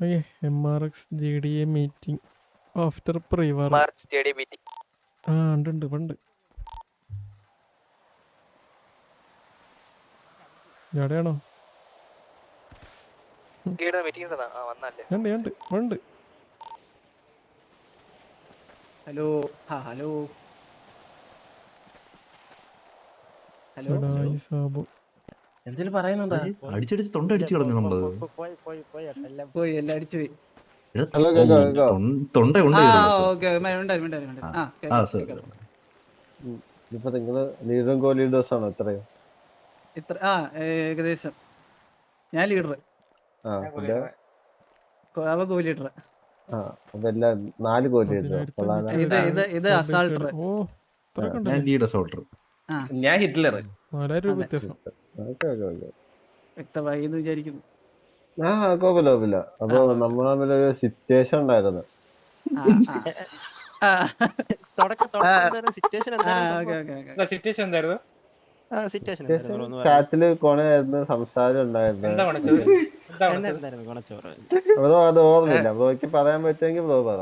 Okay MRX JDA meeting after പ്രീവാർ. ആ ഉണ്ട് പണ്ട് എവിടെയാണോ? ഉണ്ട്. ഹലോ ഹലോ ഹലോ എടായി സാബു എന്തേലും പറയുന്നുണ്ടോ? അടിച്ചടിച്ച് തൊണ്ട അടിച്ചു കളഞ്ഞു നമ്മള്. പോയി എല്ലാം അടിച്ചു പോയി. തൊണ്ട ഇപ്പൊ നിങ്ങള് ലീഡറും കോ ലീഡേഴ്സ് ആണോ? എത്രയോ? ഇത്ര ഏകദേശം ഞാൻ ലീഡർ, അവ കോ ലീഡർ. അപ്പൊ എല്ലാം 4 കോ ലീഡർ. ഇത് അസാൾട്ടർ, ഞാൻ ഹിറ്റ്ലർ. 4000 രൂപ വ്യത്യാസം. വ്യക്തമായി എന്ന് വിചാരിക്കുന്നു. കുഴപ്പമില്ല. അപ്പൊ നമ്മൾ തമ്മിലൊരു സിറ്റുവേഷൻ ഉണ്ടായിരുന്നു. ചാറ്റില് കൊണയായിരുന്നു, സംസാരം ഉണ്ടായിരുന്നു. അത് ഓർമ്മയില്ല. ബ്രോയ്ക്ക് പറയാൻ പറ്റുമെങ്കിൽ ബ്രോ പറ.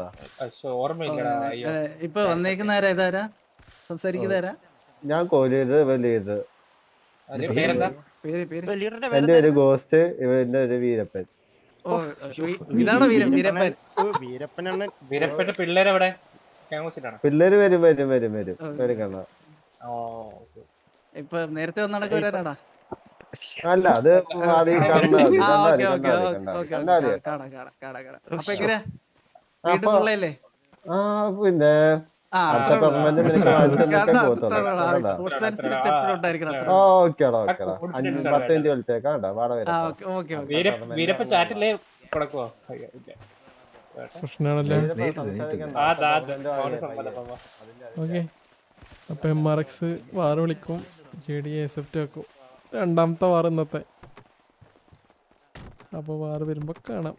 ഇപ്പൊ വന്നേക്കുന്ന ആരാ സംസാരിക്കുന്നതാരാ? ഞാൻ കോ ലീഡർ, ഇവ ലീഡർ. പേര് എന്റെ ഒരു ഗോസ്റ്റ്, ഇവന്റെ ഒരു വീരപ്പൻ. ഇതാണോ വീരപ്പൻ? പിള്ളേരെവിടെ? പിള്ളേര് വരും. ഇപ്പൊ നേരത്തെ വന്നടാ. അല്ല, അത് വീട്ടിലുള്ളല്ലേ? പിന്നെ ഓക്കേടാ 10 മിനിറ്റ് വിളിച്ചേക്കാം. പ്രശ്നമാണല്ലേ? ഓക്കെ, അപ്പൊ MRX വാറ് വിളിക്കും, JDA അക്സെപ്റ്റ് ആക്കും. 2ാമത്തെ വാർ ഇന്നത്തെ. അപ്പോൾ വാറ് വരുമ്പോൾ കാണാം.